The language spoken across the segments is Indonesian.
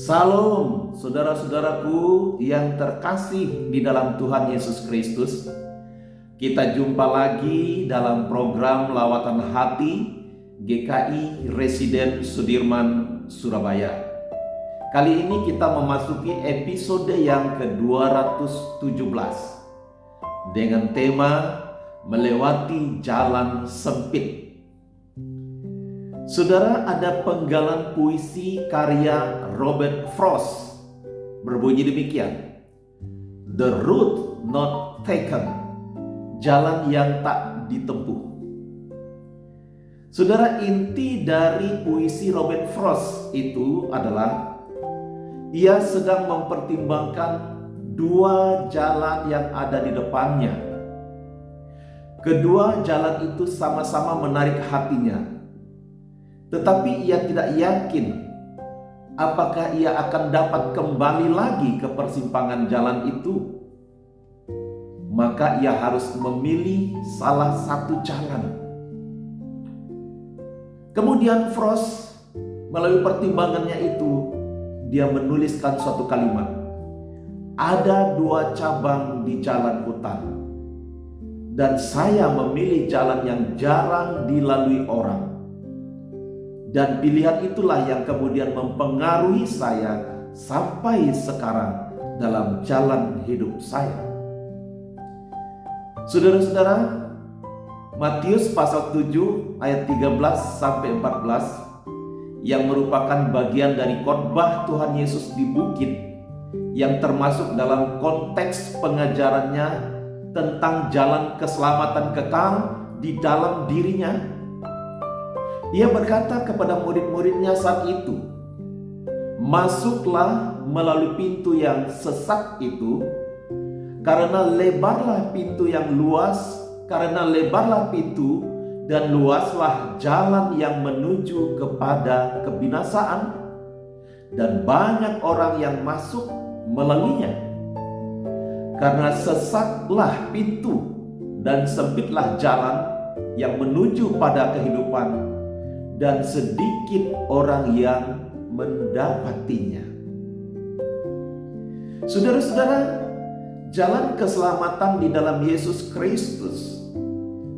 Salam saudara-saudaraku yang terkasih di dalam Tuhan Yesus Kristus. Kita jumpa lagi dalam program Lawatan Hati GKI Residen Sudirman, Surabaya. Kali ini kita memasuki episode yang ke-217 dengan tema Melewati Jalan Sempit. Saudara, ada penggalan puisi karya Robert Frost berbunyi demikian. The road not taken, jalan yang tak ditempuh. Saudara, inti dari puisi Robert Frost itu adalah ia sedang mempertimbangkan dua jalan yang ada di depannya. Kedua jalan itu sama-sama menarik hatinya. Tetapi ia tidak yakin apakah ia akan dapat kembali lagi ke persimpangan jalan itu. Maka ia harus memilih salah satu jalan. Kemudian Frost melalui pertimbangannya itu, dia menuliskan suatu kalimat. Ada dua cabang di jalan hutan, dan saya memilih jalan yang jarang dilalui orang. Dan pilihan itulah yang kemudian mempengaruhi saya sampai sekarang dalam jalan hidup saya. Saudara-saudara, Matius pasal 7 ayat 13 sampai 14 yang merupakan bagian dari khotbah Tuhan Yesus di bukit yang termasuk dalam konteks pengajarannya tentang jalan keselamatan kekal di dalam dirinya. Ia berkata kepada murid-muridnya saat itu, masuklah melalui pintu yang sesak itu, karena lebarlah pintu dan luaslah jalan yang menuju kepada kebinasaan, dan banyak orang yang masuk melaluinya. Karena sesaklah pintu dan sempitlah jalan yang menuju pada kehidupan, dan sedikit orang yang mendapatinya. Saudara-saudara, jalan keselamatan di dalam Yesus Kristus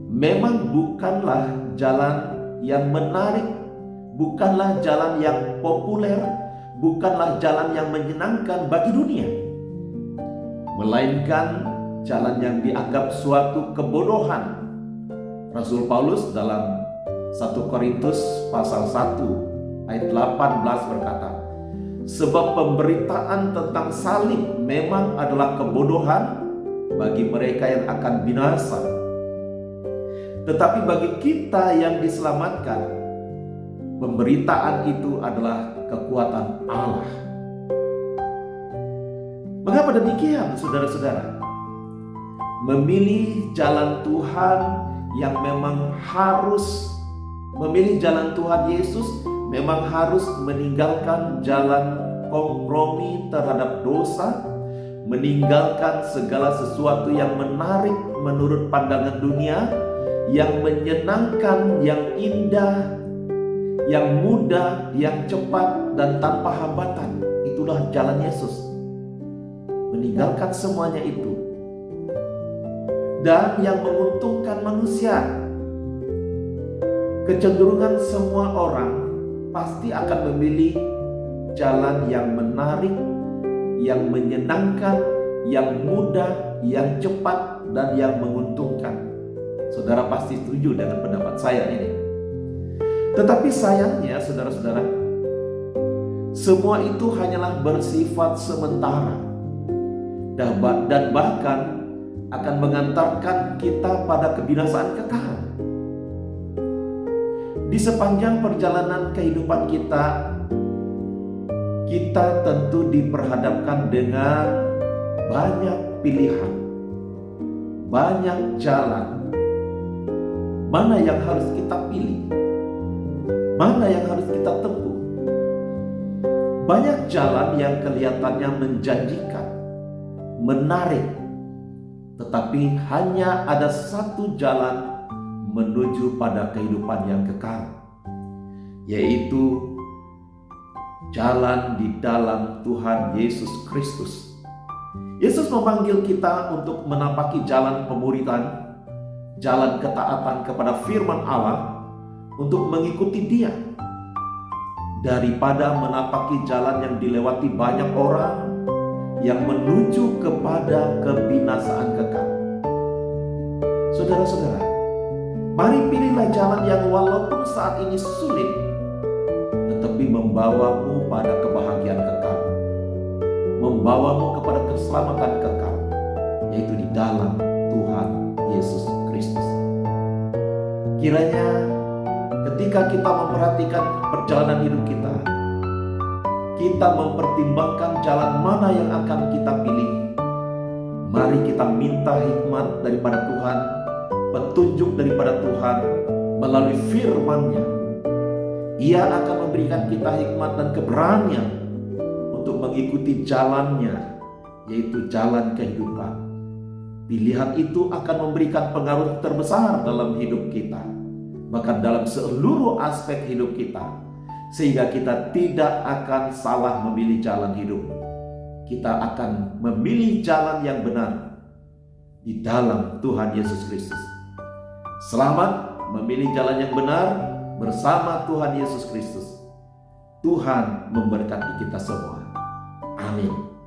memang bukanlah jalan yang menarik, bukanlah jalan yang populer, bukanlah jalan yang menyenangkan bagi dunia, melainkan jalan yang dianggap suatu kebodohan. Rasul Paulus dalam 1 Korintus pasal 1 ayat 18 berkata, sebab pemberitaan tentang salib memang adalah kebodohan bagi mereka yang akan binasa. Tetapi bagi kita yang diselamatkan, pemberitaan itu adalah kekuatan Allah. Mengapa demikian, saudara-saudara? Memilih jalan Tuhan yang memang harus memilih jalan Tuhan Yesus memang harus meninggalkan jalan kompromi terhadap dosa, meninggalkan segala sesuatu yang menarik menurut pandangan dunia, yang menyenangkan, yang indah, yang mudah, yang cepat dan tanpa hambatan. Itulah jalan Yesus. Meninggalkan semuanya itu. Dan yang menguntungkan manusia. Kecenderungan semua orang pasti akan memilih jalan yang menarik, yang menyenangkan, yang mudah, yang cepat, dan yang menguntungkan. Saudara pasti setuju dengan pendapat saya ini. Tetapi sayangnya, saudara-saudara, semua itu hanyalah bersifat sementara dan bahkan akan mengantarkan kita pada kebinasaan kekal. Di sepanjang perjalanan kehidupan kita tentu diperhadapkan dengan banyak pilihan, banyak jalan. Mana yang harus kita pilih? Mana yang harus kita tempuh? Banyak jalan yang kelihatannya menjanjikan, menarik, tetapi hanya ada satu jalan menuju pada kehidupan yang kekal, yaitu jalan di dalam Tuhan Yesus Kristus. Yesus memanggil kita untuk menapaki jalan pemuridan, jalan ketaatan kepada firman Allah, untuk mengikuti Dia, daripada menapaki jalan yang dilewati banyak orang yang menuju kepada kebinasaan kekal. Saudara-saudara, mari pilihlah jalan yang walaupun saat ini sulit, tetapi membawamu pada kebahagiaan kekal, membawamu kepada keselamatan kekal, yaitu di dalam Tuhan Yesus Kristus. Kiranya ketika kita memperhatikan perjalanan hidup kita, kita mempertimbangkan jalan mana yang akan kita pilih. Mari kita minta hikmat daripada Tuhan, petunjuk daripada Tuhan melalui firman-Nya. Ia akan memberikan kita hikmat dan keberanian untuk mengikuti jalan-Nya, yaitu jalan kehidupan. Pilihan itu akan memberikan pengaruh terbesar dalam hidup kita, bahkan dalam seluruh aspek hidup kita, sehingga kita tidak akan salah memilih jalan hidup. Kita akan memilih jalan yang benar di dalam Tuhan Yesus Kristus. Selamat memilih jalan yang benar bersama Tuhan Yesus Kristus. Tuhan memberkati kita semua. Amin.